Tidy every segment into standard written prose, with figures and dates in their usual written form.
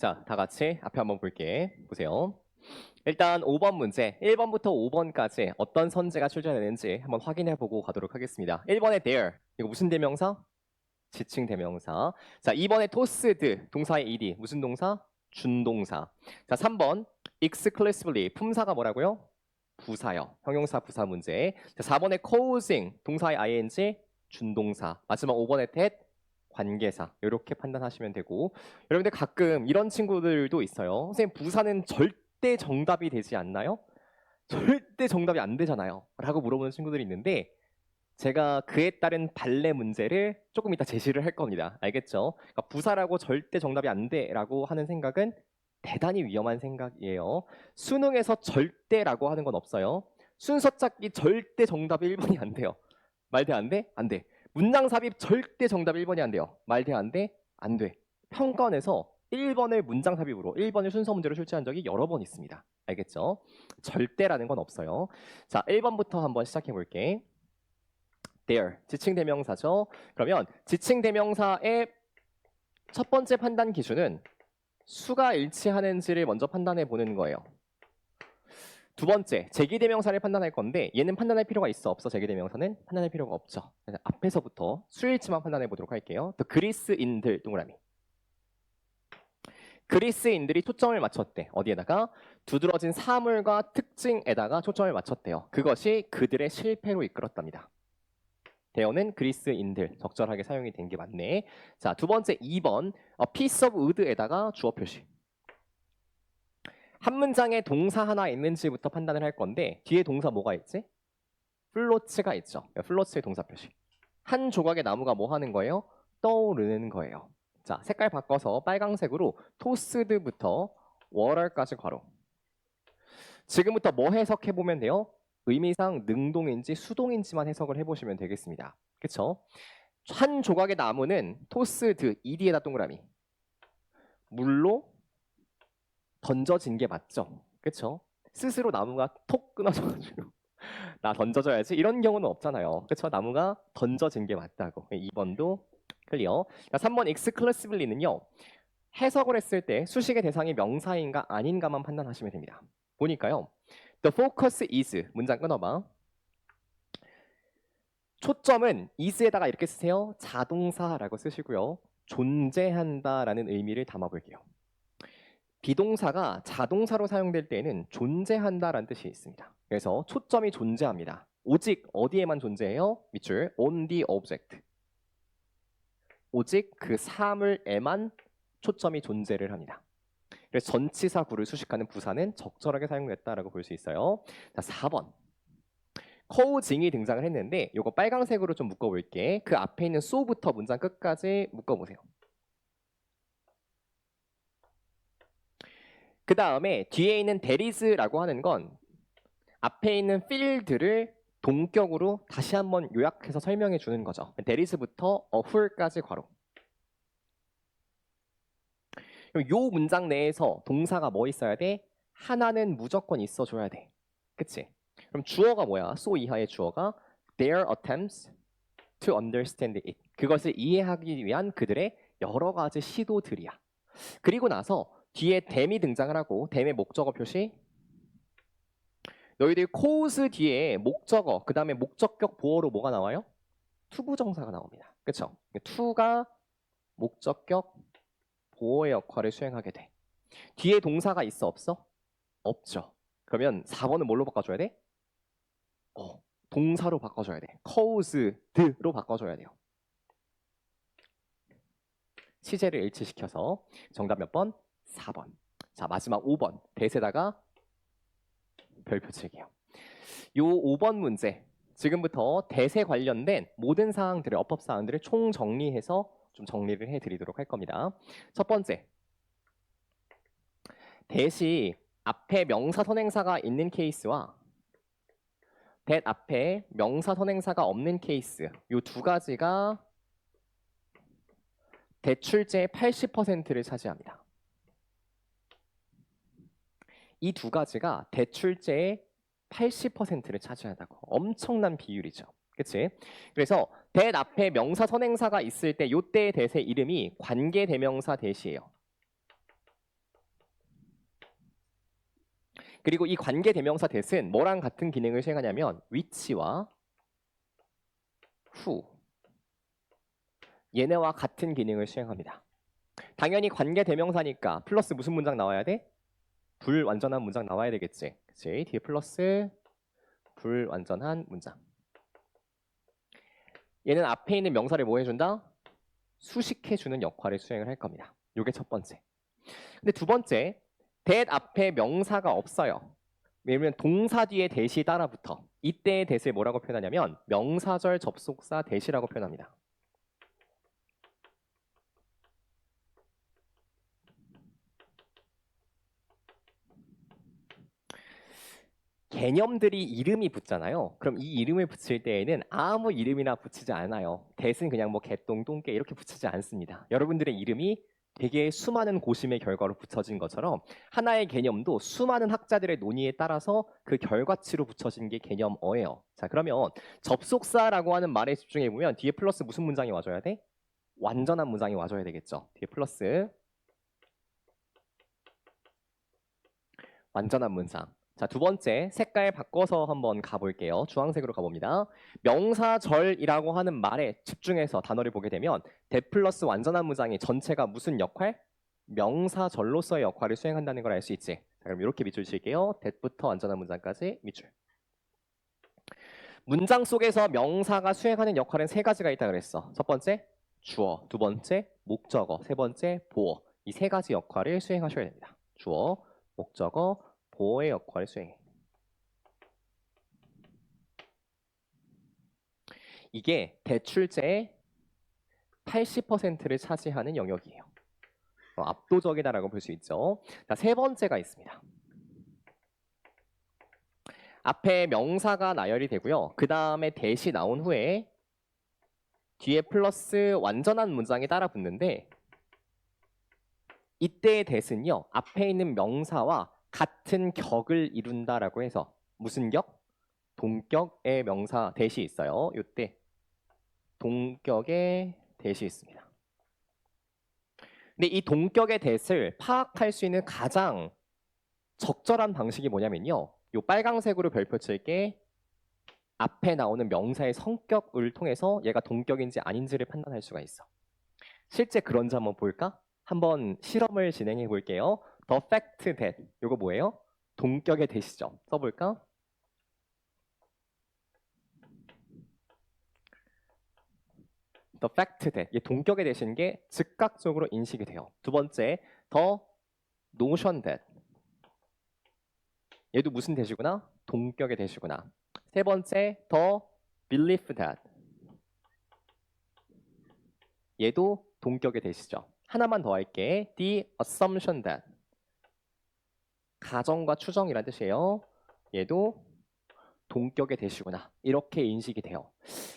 자, 다 같이 앞에 한번 볼게. 보세요. 일단 5번 문제, 1번부터 5번까지 어떤 선제가 출제되는지 한번 확인해 보고 가도록 하겠습니다. 1번에 there, 이거 무슨 대명사? 지칭 대명사. 자, 2번에 tossed, 동사의 ed, 무슨 동사? 준동사. 자, 3번 exclusively, 품사가 뭐라고요? 부사요. 형용사 부사 문제. 자, 4번에 causing, 동사의 ing, 준동사. 마지막 5번에 that, 관계사. 이렇게 판단하시면 되고, 여러분들 가끔 이런 친구들도 있어요. 선생님, 부사는 절대 정답이 되지 않나요? 절대 정답이 안 되잖아요. 라고 물어보는 친구들이 있는데, 제가 그에 따른 발레 문제를 조금 이따 제시를 할 겁니다. 알겠죠? 그러니까 부사라고 절대 정답이 안 돼라고 하는 생각은 대단히 위험한 생각이에요. 수능에서 절대라고 하는 건 없어요. 순서 찾기 절대 정답이 1번이 안 돼요. 말 돼 안 돼? 안 돼. 문장 삽입 절대 정답 1번이 안 돼요. 말 돼 안 돼? 안 돼. 평가원에서 1번을 문장 삽입으로 1번을 순서 문제로 출제한 적이 여러 번 있습니다. 알겠죠? 절대라는 건 없어요. 자, 1번부터 한번 시작해 볼게. there, 지칭 대명사죠. 그러면 지칭 대명사의 첫 번째 판단 기준은 수가 일치하는지를 먼저 판단해 보는 거예요. 두 번째, 제기대명사를 판단할 건데 얘는 판단할 필요가 있어 없어? 제기대명사는 판단할 필요가 없죠. 그래서 앞에서부터 수일치만 판단해 보도록 할게요. 또 그리스인들 동그라미. 그리스인들이 초점을 맞췄대. 어디에다가? 두드러진 사물과 특징에다가 초점을 맞췄대요. 그것이 그들의 실패로 이끌었답니다. 대어는 그리스인들 적절하게 사용이 된 게 맞네. 자, 두 번째 2번 piece of wood에다가 주어 표시. 한 문장에 동사 하나 있는지부터 판단을 할 건데 뒤에 동사 뭐가 있지? 플로츠가 있죠. 플로츠의 동사 표시. 한 조각의 나무가 뭐 하는 거예요? 떠오르는 거예요. 자, 색깔 바꿔서 빨강색으로 토스드부터 월얼까지 괄호. 지금부터 뭐 해석해보면 돼요? 의미상 능동인지 수동인지만 해석을 해보시면 되겠습니다. 그쵸? 한 조각의 나무는 토스드, ed에다 동그라미. 물로 던져진 게 맞죠? 그쵸? 스스로 나무가 톡 끊어져가지고 나 던져줘야지 이런 경우는 없잖아요. 그쵸? 나무가 던져진 게 맞다고. 2번도 클리어. 자, 3번 exclusively는요. 해석을 했을 때 수식의 대상이 명사인가 아닌가만 판단하시면 됩니다. 보니까요. The focus is 문장 끊어봐. 초점은 is에다가 이렇게 쓰세요. 자동사라고 쓰시고요. 존재한다라는 의미를 담아볼게요. 비동사가 자동사로 사용될 때에는 존재한다라는 뜻이 있습니다. 그래서 초점이 존재합니다. 오직 어디에만 존재해요? 밑줄 on the object. 오직 그 사물에만 초점이 존재를 합니다. 그래서 전치사 구를 수식하는 부사는 적절하게 사용됐다라고 볼 수 있어요. 자, 4번. causing이 등장을 했는데 이거 빨강색으로 좀 묶어볼게. 그 앞에 있는 so부터 문장 끝까지 묶어보세요. 그 다음에 뒤에 있는 there is라고 하는 건 앞에 있는 field를 동격으로 다시 한번 요약해서 설명해 주는 거죠. there is부터 a who까지 괄호. 그럼 요 문장 내에서 동사가 뭐 있어야 돼? 하나는 무조건 있어줘야 돼. 그치? 그럼 주어가 뭐야? so 이하의 주어가 their attempts to understand it. 그것을 이해하기 위한 그들의 여러 가지 시도들이야. 그리고 나서 뒤에 them이 등장을 하고 them의 목적어 표시. 너희들 cause 뒤에 목적어, 그 다음에 목적격 보어로 뭐가 나와요? 투부정사가 나옵니다. 그쵸? to가 목적격 보어의 역할을 수행하게 돼. 뒤에 동사가 있어 없어? 없죠. 그러면 4번은 뭘로 바꿔줘야 돼? 동사로 바꿔줘야 돼. caused로 바꿔줘야 돼요. 시제를 일치시켜서 정답 몇 번? 4번. 자, 마지막 5번. 대세다가 별표 칠게요. 요 5번 문제. 지금부터 대세 관련된 모든 사항들을 어법 사항들을 총 정리해서 좀 정리를 해드리도록 할 겁니다. 첫 번째. 대시 앞에 명사 선행사가 있는 케이스와 that 앞에 명사 선행사가 없는 케이스 요 두 가지가 대출제의 80%를 차지합니다. 이 두 가지가 대출제의 80%를 차지한다고. 엄청난 비율이죠. 그치? 그래서 that 앞에 명사 선행사가 있을 때 요때의 대세 이름이 관계대명사 대시예요. 그리고 이 관계 대명사 that은 뭐랑 같은 기능을 수행하냐면 which와 who 얘네와 같은 기능을 수행합니다. 당연히 관계 대명사니까 플러스 무슨 문장 나와야 돼? 불완전한 문장 나와야 되겠지. 그치? 뒤에 플러스 불완전한 문장. 얘는 앞에 있는 명사를 뭐 해준다? 수식해주는 역할을 수행을 할 겁니다. 이게 첫 번째. 근데 두 번째, that 앞에 명사가 없어요. 왜냐면 동사 뒤에 that이 따라붙어. 이때의 that을 뭐라고 표현하냐면 명사절 접속사 that이라고 표현합니다. 개념들이 이름이 붙잖아요. 그럼 이 이름을 붙일 때에는 아무 이름이나 붙이지 않아요. that은 그냥 뭐 개똥, 똥개 이렇게 붙이지 않습니다. 여러분들의 이름이 되게 수많은 고심의 결과로 붙여진 것처럼 하나의 개념도 수많은 학자들의 논의에 따라서 그 결과치로 붙여진 게 개념어예요. 자, 그러면 접속사라고 하는 말에 집중해 보면 뒤에 플러스 무슨 문장이 와줘야 돼? 완전한 문장이 와줘야 되겠죠. 뒤에 플러스 완전한 문장. 자, 두 번째 색깔 바꿔서 한번 가볼게요. 주황색으로 가봅니다. 명사절이라고 하는 말에 집중해서 단어를 보게 되면 that 플러스 완전한 문장이 전체가 무슨 역할? 명사절로서의 역할을 수행한다는 걸 알 수 있지. 자, 그럼 이렇게 밑줄 칠게요. that부터 완전한 문장까지 밑줄. 문장 속에서 명사가 수행하는 역할은 세 가지가 있다 그랬어. 첫 번째 주어, 두 번째 목적어, 세 번째 보어. 이 세 가지 역할을 수행하셔야 됩니다. 주어, 목적어, 보어의 역할을 수행해. 이게 대출제의 80%를 차지하는 영역이에요. 압도적이다라고 볼 수 있죠. 자, 세 번째가 있습니다. 앞에 명사가 나열이 되고요. 그 다음에 that이 나온 후에 뒤에 플러스 완전한 문장이 따라 붙는데 이때의 that은요. 앞에 있는 명사와 같은 격을 이룬다라고 해서 무슨 격? 동격의 명사 that이 있어요. 이때 동격의 that이 있습니다. 근데 이 동격의 that을 파악할 수 있는 가장 적절한 방식이 뭐냐면요. 이 빨강색으로 별표 칠게 앞에 나오는 명사의 성격을 통해서 얘가 동격인지 아닌지를 판단할 수가 있어. 실제 그런지 한번 볼까? 한번 실험을 진행해 볼게요. The fact that 이거 뭐예요? 동격의 that이죠. 써볼까? The fact that 이 동격에 대신 게 즉각적으로 인식이 돼요. 두 번째, the notion that 얘도 무슨 that이구나? 동격의 that이구나. 세 번째, the belief that 얘도 동격의 that이죠. 하나만 더 할게. the assumption that 가정과 추정이란 뜻이에요. 얘도 동격의 that이구나. 이렇게 인식이 돼요.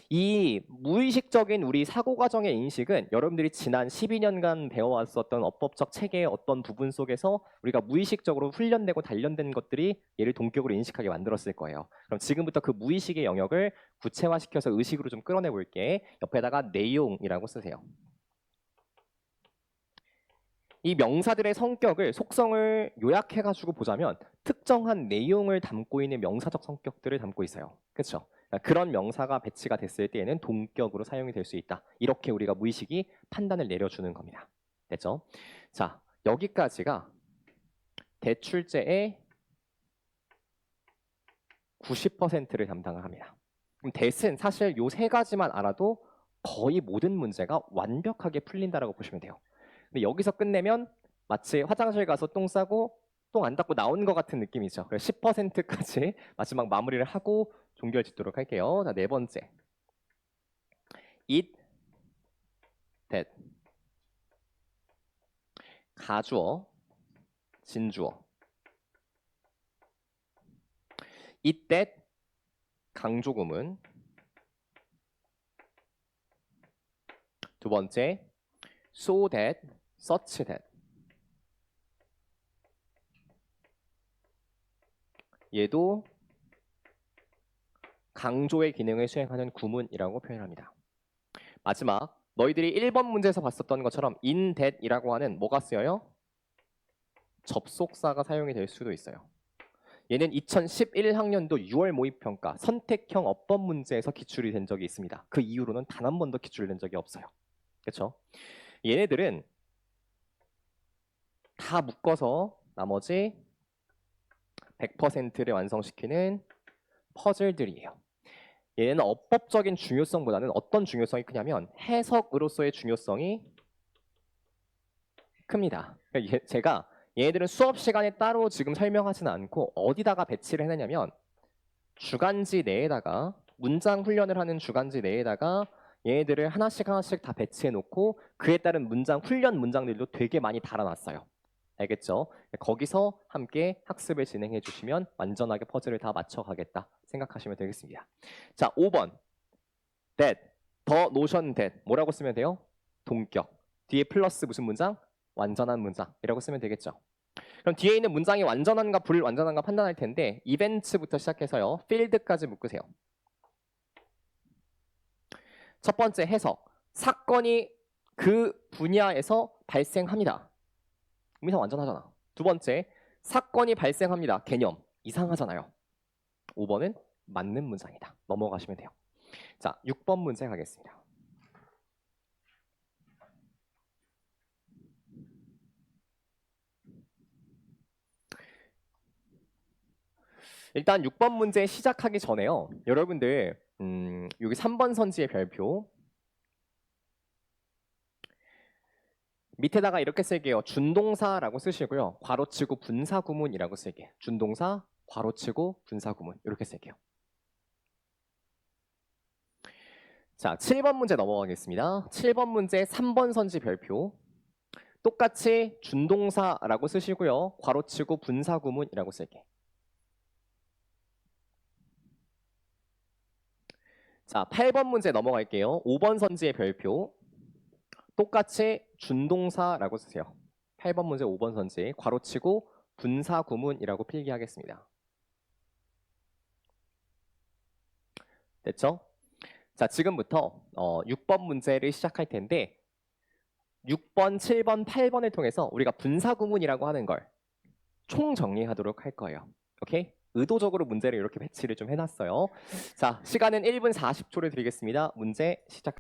이 무의식적인 우리 사고 과정의 인식은 여러분들이 지난 12년간 배워왔었던 어법적 체계의 어떤 부분 속에서 우리가 무의식적으로 훈련되고 단련된 것들이 얘를 동격으로 인식하게 만들었을 거예요. 그럼 지금부터 그 무의식의 영역을 구체화시켜서 의식으로 좀 끌어내 볼게. 옆에다가 내용이라고 쓰세요. 이 명사들의 성격을 속성을 요약해가지고 보자면 특정한 내용을 담고 있는 명사적 성격들을 담고 있어요. 그렇죠? 그런 명사가 배치가 됐을 때에는 동격으로 사용이 될 수 있다. 이렇게 우리가 무의식이 판단을 내려주는 겁니다. 됐죠? 자, 여기까지가 대출제의 90%를 담당을 합니다. 그럼 that은 사실 요 세 가지만 알아도 거의 모든 문제가 완벽하게 풀린다라고 보시면 돼요. 근데 여기서 끝내면 마치 화장실 가서 똥 싸고 똥 안 닦고 나온 것 같은 느낌이죠. 그래서 10%까지 마지막 마무리를 하고 종결 짓도록 할게요. 자, 네 번째. it, that. 가주어, 진주어. it, that, 강조구문. 두 번째, so that, such that. 얘도 강조의 기능을 수행하는 구문이라고 표현합니다. 마지막, 너희들이 1번 문제에서 봤었던 것처럼 in that이라고 하는 뭐가 쓰여요? 접속사가 사용이 될 수도 있어요. 얘는 2011학년도 6월 모의평가 선택형 어법 문제에서 기출이 된 적이 있습니다. 그 이후로는 단 한 번도 기출된 적이 없어요. 그렇죠? 얘네들은 다 묶어서 나머지 100%를 완성시키는 퍼즐들이에요. 얘는 어법적인 중요성보다는 어떤 중요성이 크냐면 해석으로서의 중요성이 큽니다. 제가 얘네들은 수업 시간에 따로 지금 설명하지는 않고 어디다가 배치를 해놨냐면 주간지 내에다가 문장 훈련을 하는 주간지 내에다가 얘네들을 하나씩 다 배치해 놓고 그에 따른 문장 훈련 문장들도 되게 많이 달아놨어요. 알겠죠? 거기서 함께 학습을 진행해 주시면 완전하게 퍼즐을 다 맞춰가겠다 생각하시면 되겠습니다. 자, 5번 that, the notion that 뭐라고 쓰면 돼요? 동격. 뒤에 플러스 무슨 문장? 완전한 문장이라고 쓰면 되겠죠. 그럼 뒤에 있는 문장이 완전한가 불완전한가 판단할 텐데 이벤트부터 시작해서요. 필드까지 묶으세요. 첫 번째 해석. 사건이 그 분야에서 발생합니다. 의미상 완전하잖아. 두 번째, 사건이 발생합니다. 개념. 이상하잖아요. 5번은 맞는 문장이다. 넘어가시면 돼요. 자, 6번 문제 가겠습니다. 일단 6번 문제 시작하기 전에요. 여러분들 여기 3번 선지의 별표 밑에다가 이렇게 쓸게요. 준동사라고 쓰시고요. 괄호치고 분사구문이라고 쓸게요. 준동사, 괄호치고 분사구문 이렇게 쓸게요. 자, 7번 문제 넘어가겠습니다. 7번 문제 3번 선지 별표 똑같이 준동사라고 쓰시고요. 괄호치고 분사구문이라고 쓸게요. 자, 8번 문제 넘어갈게요. 5번 선지의 별표 똑같이 준동사라고 쓰세요. 8번 문제 5번 선지 괄호치고 분사구문이라고 필기하겠습니다. 됐죠? 자, 지금부터 6번 문제를 시작할 텐데 6번, 7번, 8번을 통해서 우리가 분사구문이라고 하는 걸 총정리하도록 할 거예요. 오케이? 의도적으로 문제를 이렇게 배치를 좀 해놨어요. 자, 시간은 1분 40초를 드리겠습니다. 문제 시작.